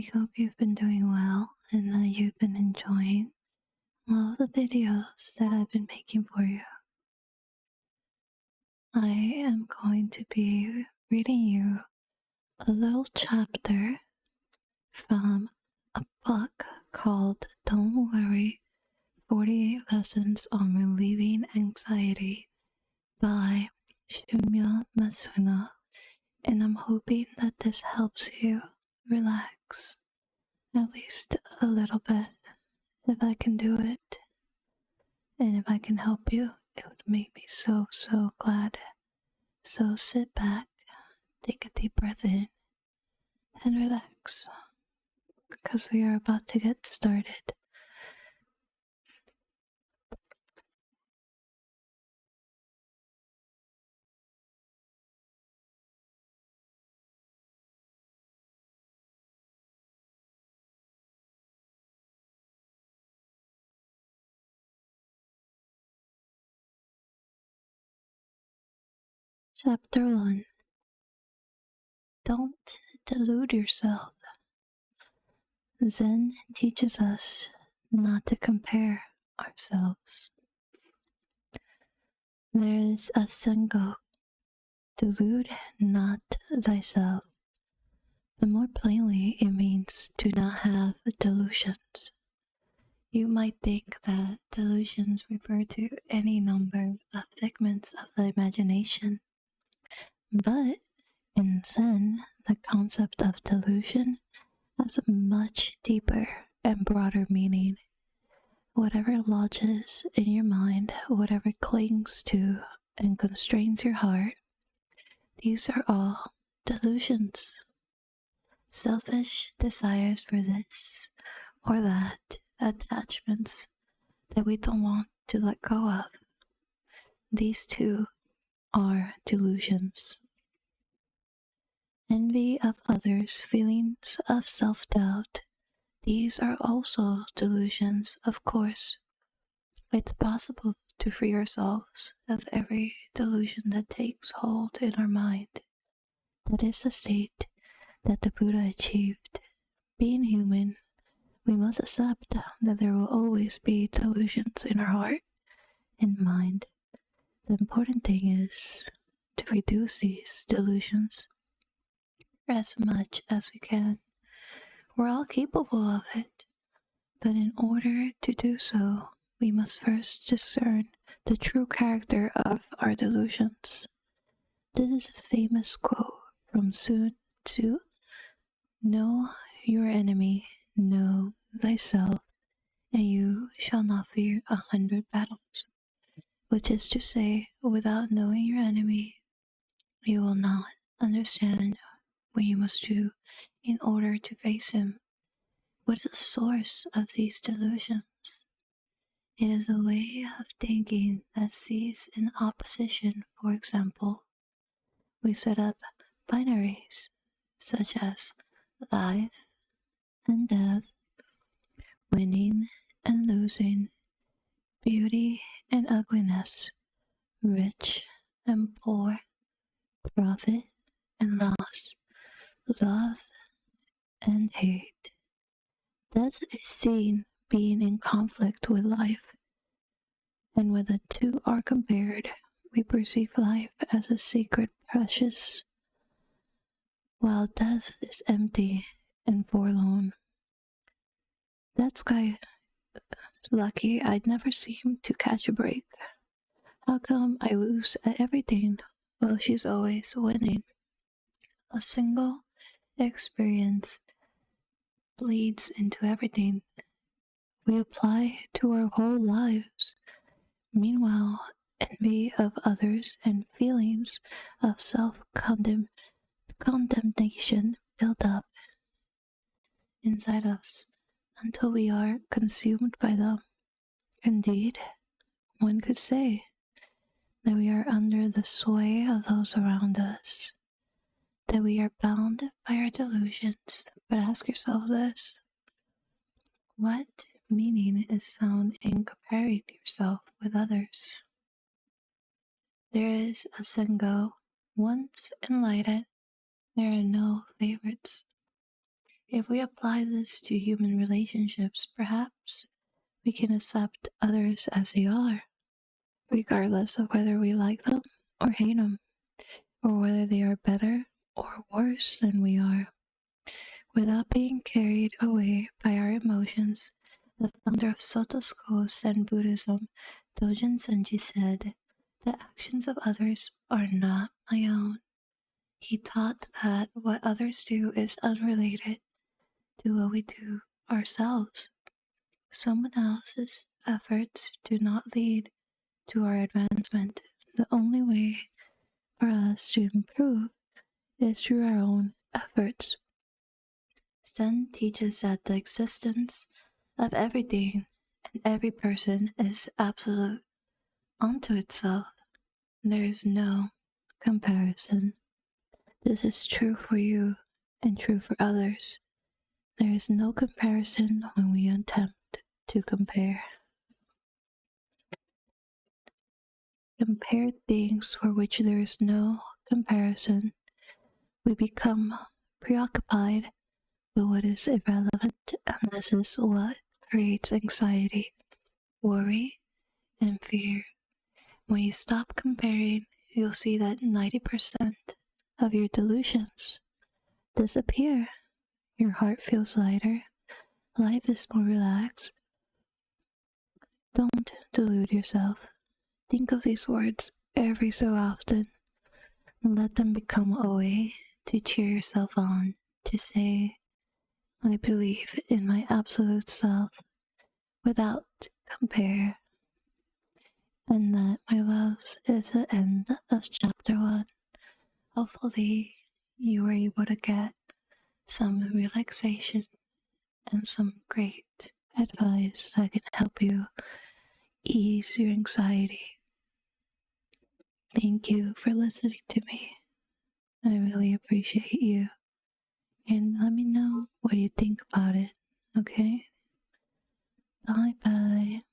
I hope you've been doing well and that you've been enjoying all the videos that I've been making for you. I am going to be reading you a little chapter from a book called Don't Worry, 48 Lessons on Relieving Anxiety by Shunmyo Masuno, and I'm hoping that this helps you relax at least a little bit. If I can do it, and if I can help you, it would make me so glad. So sit back, take a deep breath in, and relax, because we are about to get started. Chapter 1. Don't delude yourself. Zen teaches us not to compare ourselves. There is a Sengo, delude not thyself. But more plainly, it means do not have delusions. You might think that delusions refer to any number of figments of the imagination. But in Zen, the concept of delusion has a much deeper and broader meaning. Whatever lodges in your mind, whatever clings to and constrains your heart, these are all delusions. Selfish desires for this or that, attachments that we don't want to let go of. These too are delusions. Envy of others, feelings of self-doubt, these are also delusions, of course. It's possible to free ourselves of every delusion that takes hold in our mind. That is the state that the Buddha achieved. Being human, we must accept that there will always be delusions in our heart and mind. The important thing is to reduce these delusions as much as we can. We're all capable of it, but in order to do so, we must first discern the true character of our delusions. This is a famous quote from Sun Tzu: "Know your enemy, know thyself, and you shall not fear 100 battles." Which is to say, without knowing your enemy, you will not understand what you must do in order to face him. What is the source of these delusions? It is a way of thinking that sees in opposition. For example, we set up binaries such as life and death, winning and losing, beauty and ugliness, rich and poor, profit and loss, love and hate. Death is seen being in conflict with life, and when the two are compared, we perceive life as a sacred, precious, while death is empty and forlorn. That guy lucky I'd never seem to catch a break. How come I lose at everything while she's always winning? A single experience bleeds into everything we apply to our whole lives. Meanwhile, envy of others and feelings of self-condemnation build up inside us until we are consumed by them. Indeed, one could say that we are under the sway of those around us, that we are bound by our delusions. But ask yourself this: what meaning is found in comparing yourself with others? There is a Sengo: once enlightened, there are no favorites. If we apply this to human relationships, perhaps we can accept others as they are, regardless of whether we like them or hate them, or whether they are better or worse than we are, without being carried away by our emotions. The founder of Soto schools and Buddhism, Dojin Senji, said, "The actions of others are not my own." He taught that what others do is unrelated to what we do ourselves. Someone else's efforts do not lead to our advancement. The only way for us to improve is through our own efforts. Zen teaches that the existence of everything and every person is absolute unto itself. There is no comparison. This is true for you and true for others. There is no comparison when we attempt to compare. Compare things for which there is no comparison. We become preoccupied with what is irrelevant, and this is what creates anxiety, worry, and fear. When you stop comparing, you'll see that 90% of your delusions disappear. Your heart feels lighter. Life is more relaxed. Don't delude yourself. Think of these words every so often and let them become a way to cheer yourself on, to say, "I believe in my absolute self without compare." And that, my loves, is the end of chapter 1. Hopefully, you were able to get some relaxation and some great advice that can help you ease your anxiety. Thank you for listening to me. I really appreciate you. And let me know what you think about it, okay? Bye bye.